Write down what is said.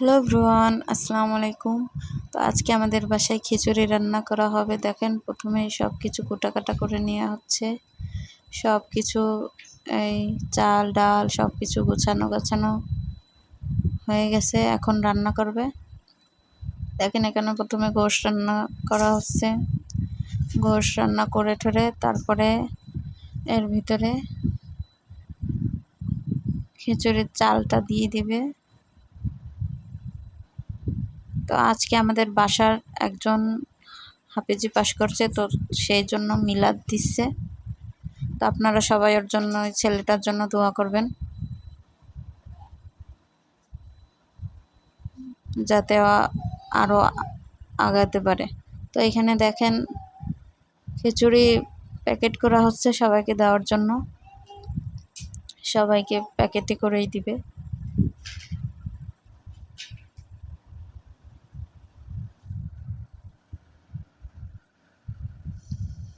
Hello everyone, আসসালামু আলাইকুম। তো আজকে আমাদের বাসায় খিচুড়ি রান্না করা হবে। দেখেন, প্রথমেই সব কিছু কুটাকাটা করে নেওয়া হচ্ছে। সব কিছু এই চাল ডাল সব কিছু গোছানো হয়ে গেছে, এখন রান্না করবে। দেখেন, এখানে প্রথমে গোশ রান্না করা হচ্ছে। গোশ রান্না করে ঠরে তারপরে এর ভিতরে খিচুড়ির চালটা দিয়ে দিবে। তো আজকে আমাদের বাসার একজন হাফেজি পাস করছে, তো সেই জন্য মিলাদ দিচ্ছে। তো আপনারা সবাই ওর জন্য, ওই ছেলেটার জন্য দোয়া করবেন যাতে আরও আগাতে পারে। তো এখানে দেখেন, খিচুড়ি প্যাকেট করা হচ্ছে সবাইকে দেওয়ার জন্য। সবাইকে প্যাকেটে করেই দিবে।